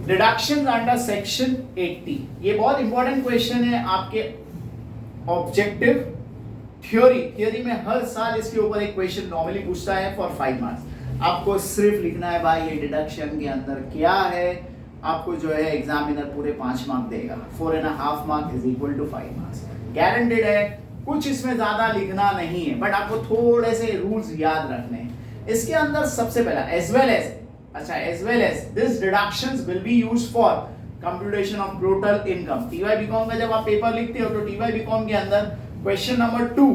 Deduction under section 80, ये बहुत important question है आपके ऑब्जेक्टिव थ्योरी में हर साल इसके ऊपर एक क्वेश्चन नॉर्मली पूछता है फॉर 5 मार्क्स। आपको सिर्फ लिखना है भाई ये डिडक्शन के अंदर क्या है, आपको जो है एग्जामिनर पूरे 5 मार्क देगा, 4.5 mark is equal to 5 marks, guaranteed है। कुछ इसमें ज्यादा लिखना नहीं है, बट आपको थोड़े से रूल्स याद रखने हैं। इसके अंदर सबसे पहला as well as this deductions will be used for computation of total income. TY BCom का जब आप पेपर लिखते हो तो टीवाई बीकॉम के अंदर question number 2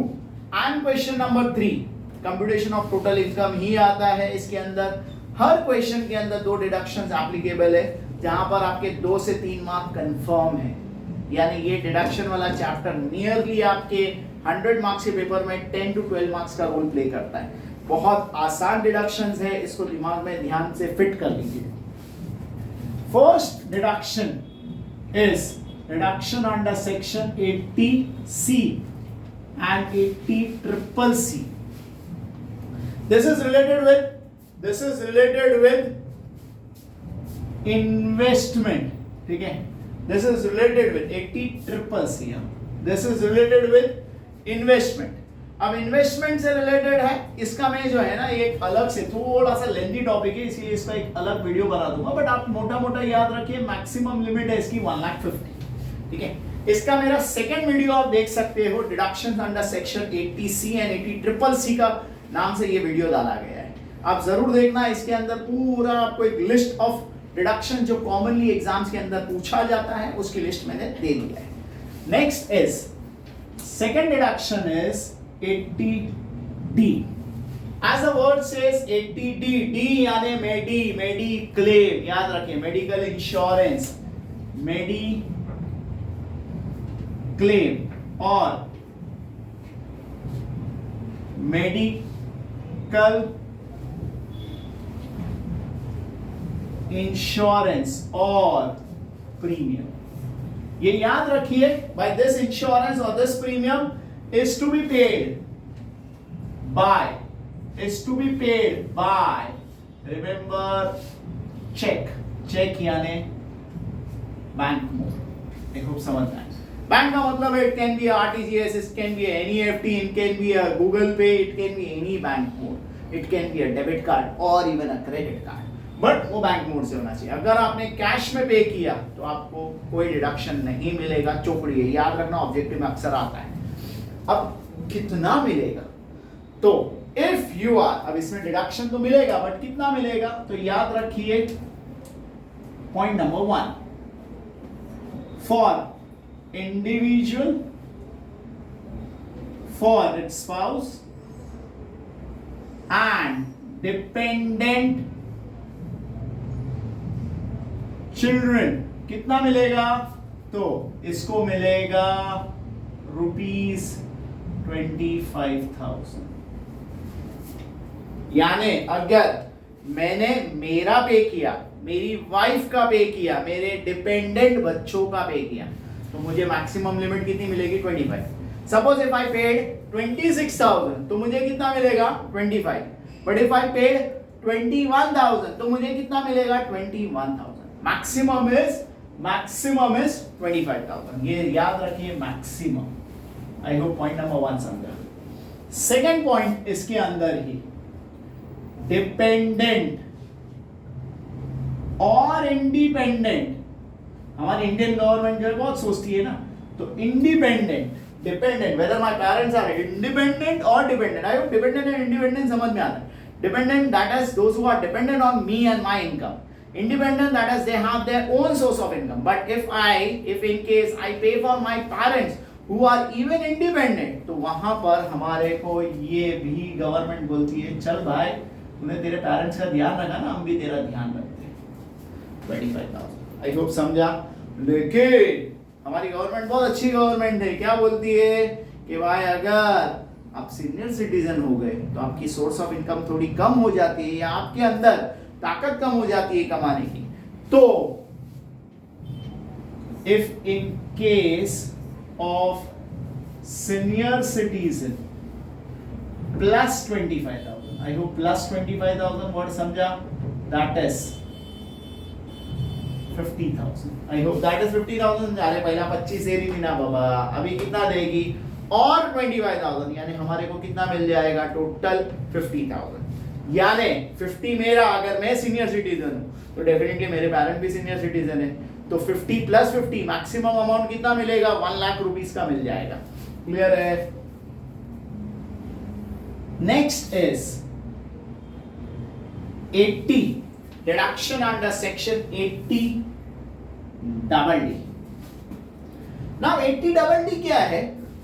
and question number 3 computation of total income ही आता है। इसके अंदर हर क्वेश्चन के अंदर 2 डिडक्शंस एप्लीकेबल है, जहां पर आपके 2 से 3 मार्क कंफर्म है। यानी ये डिडक्शन वाला चैप्टर नियरली आपके 100 मार्क्स के पेपर में 10 to 12 मार्क्स का रोल प्ले करता है। बहुत आसान डिडक्शंस है, इसको दिमाग में ध्यान से फिट कर लीजिए। First deduction is deduction under section 80C and 80CCC. This is related with investment, ठीक है। This is related with 80CCC. This is related with investment. अब इन्वेस्टमेंट से रिलेटेड है, इसका मैं जो है ना एक अलग से थोड़ा सा लेंथी टॉपिक है, इसलिए इसका एक अलग वीडियो बना दूंगा, बट आप मोटा मोटा याद रखिए मैक्सिमम लिमिट है इसकी 1,50,000, ठीक है। इसका मेरा सेकंड वीडियो आप देख सकते हो, deductions under section 80C and 80CCC का नाम से ये वीडियो डाला गया है, आप जरूर देखना। इसके अंदर पूरा आपको एक लिस्ट ऑफ डिडक्शन जो कॉमनली एग्जाम्स के अंदर पूछा जाता है उसकी लिस्ट मैंने दे दिया है। Next is second deduction is 80D. As the word says 80D, D यानी मेडिक्लेम, याद रखें मेडिकल इंश्योरेंस, मेडिक्लेम और मेडिकल इंश्योरेंस और प्रीमियम, ये याद रखिए। बाय दिस इंश्योरेंस और this premium is to be paid by remember check यानी बैंक मोड। आई होप समझ में आए। बैंक का मतलब है it can be RTGS, it can be NEFT, it can be a Google Pay, it can be any bank mode, it can be a debit card or even a credit card, but वो bank mode से होना चाहिए। अगर आपने cash में पे किया तो आपको कोई डिडक्शन नहीं मिलेगा, चौकड़ी है, याद रखना, ऑब्जेक्टिव में अक्सर आता है। अब कितना मिलेगा, तो इफ यू आर, अब इसमें डिडक्शन तो मिलेगा बट कितना मिलेगा, तो याद रखिए point number 1, for individual, for its spouse and dependent children कितना मिलेगा, तो इसको मिलेगा ₹25,000। यानी अगर मैंने मेरा पे किया, मेरी वाइफ का पे किया, मेरे डिपेंडेंट बच्चों का पे किया, तो मुझे मैक्सिमम लिमिट कितनी मिलेगी, 25। सपोज इफ आई पेड 26,000 तो मुझे कितना मिलेगा, 25। बट इफ आई पेड 21,000 तो मुझे कितना मिलेगा, 21,000। मैक्सिमम इज 25,000, ये याद रखिए maximum. I hope point number 1 समझा। सेकेंड पॉइंट इसके अंदर ही डिपेंडेंट और इंडिपेंडेंट, हमारी इंडियन गवर्नमेंट जो है बहुत सोचती है ना, तो independent, dependent, whether my parents are independent और dependent. I hope dependent and independent समझ में आता है। Dependent that is those who are dependent on me and my income, independent that is they have their own source of income, but if in case I pay for my parents who are even independent, तो वहां पर हमारे को ये भी government बोलती है चल भाई तूने तेरे पेरेंट्स का ध्यान रखा ना, हम भी तेरा ध्यान रखते हैं। 25,000 आई होप समझा। लेकिन हमारी गवर्नमेंट बहुत अच्छी गवर्नमेंट है, क्या बोलती है कि भाई अगर आप सीनियर सिटीजन हो गए तो आपकी सोर्स ऑफ इनकम थोड़ी कम हो जाती है या आपके अंदर ताकत कम हो जाती है कमाने की, तो if in case of senior citizen plus 25,000, I hope plus 25,000 word समझा, that is 50,000। I hope that is 50,000। अरे पहला 25 दे रही थी ना बाबा, अभी कितना देगी और 25,000, यानी हमारे को कितना मिल जाएगा टोटल 50,000। यानी 50 मेरा, अगर मैं सीनियर सिटीजन हूं तो डेफिनेटली मेरे पेरेंट भी सीनियर सिटीजन है, तो 50 प्लस 50 मैक्सिमम अमाउंट कितना मिलेगा 1 लाख रुपीस का मिल जाएगा। क्लियर है? Next is 80 deduction under section 80DD। Now 80DD क्या है?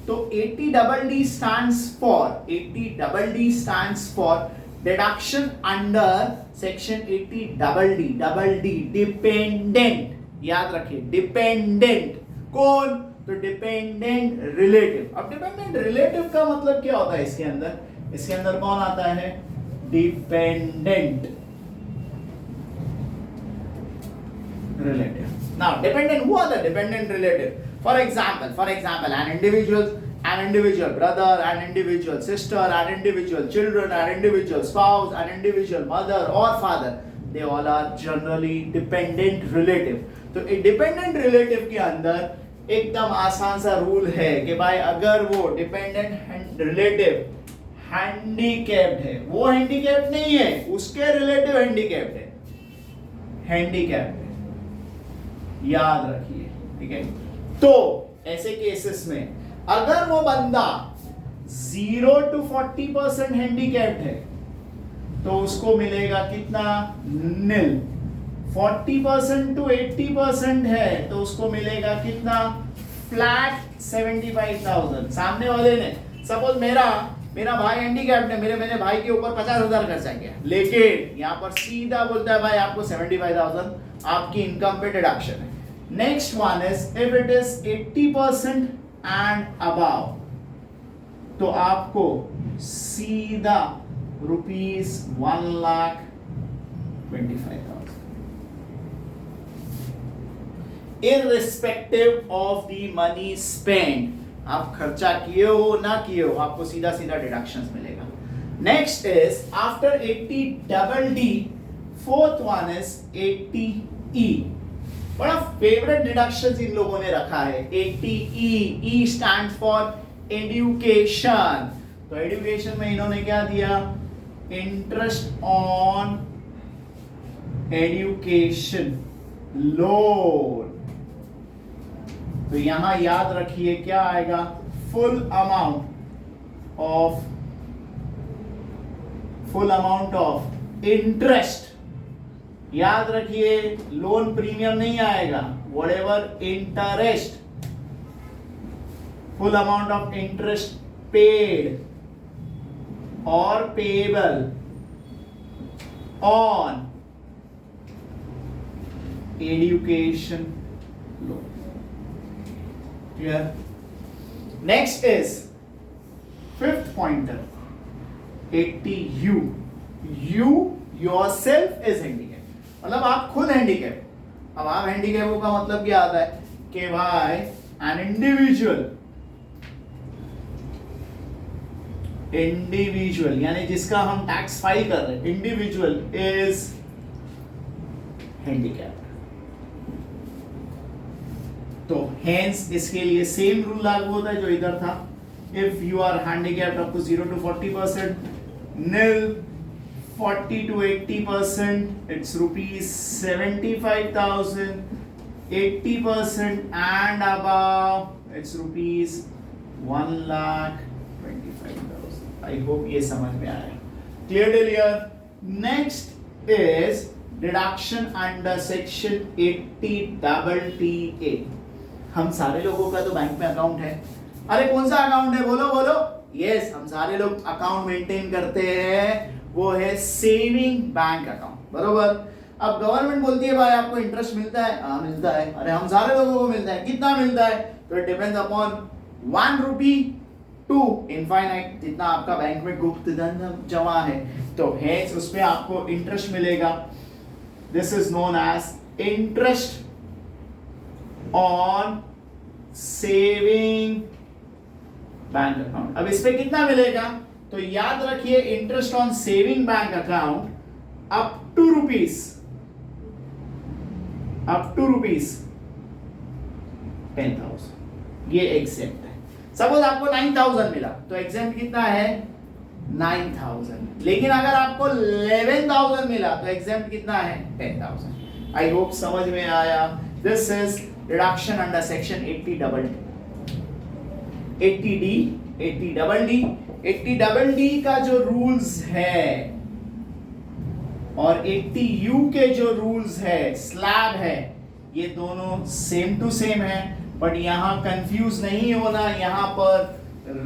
तो 80DD stands for deduction under section 80DD dependent. याद रखिए डिपेंडेंट कौन? तो डिपेंडेंट रिलेटिव। अब डिपेंडेंट रिलेटिव का मतलब क्या होता है इसके अंदर? इसके अंदर कौन आता है? Dependent relative. Now dependent, who are the dependent relative? For example an individual brother, an individual sister, an individual children, an individual spouse, an individual mother or father, they all are generally dependent relative. तो एक dependent relative के अंदर एकदम आसान सा rule है कि भाई अगर वो dependent relative handicapped है, वो handicapped नहीं है, उसके relative handicapped है, handicapped है, याद रखिए, ठीक है? तो ऐसे केसेस में अगर वो बंदा 0 to 40% हैंडीकैप्ड है तो उसको मिलेगा कितना? नील। 40% to 80% है तो उसको मिलेगा कितना? फ्लैट 75,000। सामने वाले ने सपोज मेरा भाई हैंडीकैप्ड है, मेरे भाई के ऊपर 50,000 खर्चा किया, लेकिन यहाँ पर सीधा बोलता है भाई आपको 75,000 आपकी इनकम पे डिडक्शन है। Next one is if it is 80% and above, तो आपको सीधा ₹1,25,000 irrespective of the money spend. आप खर्चा किए हो ना किए हो, आपको सीधा सीधा डिडक्शंस मिलेगा। Next is after 80DD, fourth one is 80E। बड़ा फेवरेट डिडक्शंस इन लोगों ने रखा है 80E। E stand for education. तो एजुकेशन में इन्होंने क्या दिया? Interest on education loan. तो यहां याद रखिए क्या आएगा? Full amount of interest. याद रखिए लोन प्रीमियम नहीं आएगा, whatever interest, full amount of interest paid और payable on education loan. Clear? Next is fifth pointer 80U. You yourself is handicapped, मतलब आप खुद हैंडीकैप। अब आप हैंडीकैप का मतलब क्या आता है कि भाई an इंडिविजुअल यानी जिसका हम टैक्स फाइल कर रहे हैं, इंडिविजुअल इज हैंडीकैप। तो हेंस इसके लिए सेम रूल लागू होता है जो इधर था। If you are handicapped up to 0 to 40%, nil 40 to 80% it's ₹75,000, 80% and above it's ₹1,25,000। I hope ये समझ में आया। Clear till here? Next is deduction under section 80DA। हम सारे लोगों का तो बैंक में अकाउंट है। अरे कौन सा अकाउंट है? बोलो बोलो। यस, हम सारे लोग अकाउंट मेंटेन करते हैं, वो है सेविंग बैंक अकाउंट, बरोबर। अब गवर्नमेंट बोलती है भाई आपको इंटरेस्ट मिलता है? हाँ मिलता है। अरे हम सारे लोगों को मिलता है। कितना मिलता है? तो it depends upon 1 rupee to infinite, जितना आपका बैंक में गुप्त धन जमा है, तो हेंस उस पे आपको इंटरेस्ट मिलेगा। This is known as interest on saving bank account. अब इस पे कितना मिलेगा? तो याद रखिए interest on saving bank account up to up to rupees 10,000, ये एग्जेम्प्ट है। सपोज आपको 9,000 मिला तो एग्जेम्प्ट कितना है 9,000, लेकिन अगर आपको 11,000 मिला तो एग्जेम्प्ट कितना है 10,000। आई होप समझ में आया। This is reduction under section 80D का जो रूल्स है और 80U के जो रूल्स है, स्लैब है, ये दोनों सेम टू सेम है, बट यहां कंफ्यूज नहीं होना, यहां पर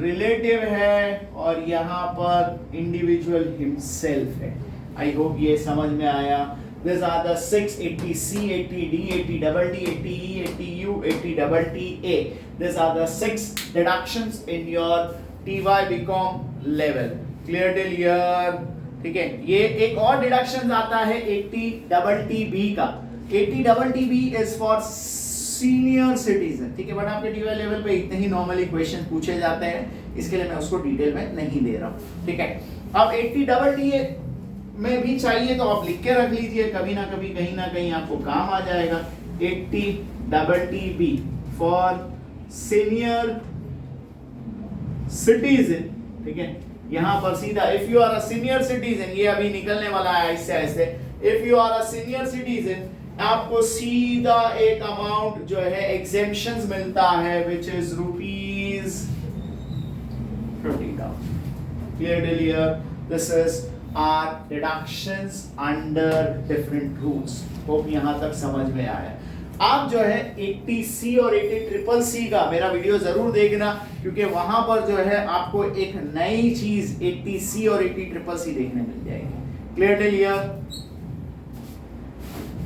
रिलेटिव है और यहां पर इंडिविजुअल हिमसेल्फ है। आई होप ये समझ में आया। These are the 6 80C, 80D, 80DD, 80E, 80U, 80TTA. These are the 6 deductions in your TY BCom level. Clear till here? ठीक है। ये एक और डिडक्शन आता है 80TTB का। 80TTB is for senior citizen, ठीक है, बट आपके टीवाई लेवल पे इतने ही नॉर्मली क्वेश्चन पूछे जाते हैं, इसके लिए मैं उसको डिटेल में नहीं दे रहा हूं, ठीक है। अब 80TTA में भी चाहिए तो आप लिख के रख लीजिए, कभी ना कभी कहीं ना कहीं आपको काम आ जाएगा। 80TTB फॉर सीनियर सिटीजन, ठीक है। यहां पर सीधा if you are a senior citizen, ये अभी निकलने वाला है ऐसे ऐसे। If you are a senior citizen, आपको सीधा एक अमाउंट जो है एग्जेम्पशंस मिलता है which is rupees 50,000। Clear till here? This is our deductions under different rules. Hope यहां तक समझ में आया। आप जो है 80C और 80CCC का मेरा वीडियो जरूर देखना, क्योंकि वहां पर जो है आपको एक नई चीज 80C और 80CCC देखने मिल जाएगी। Clear till here?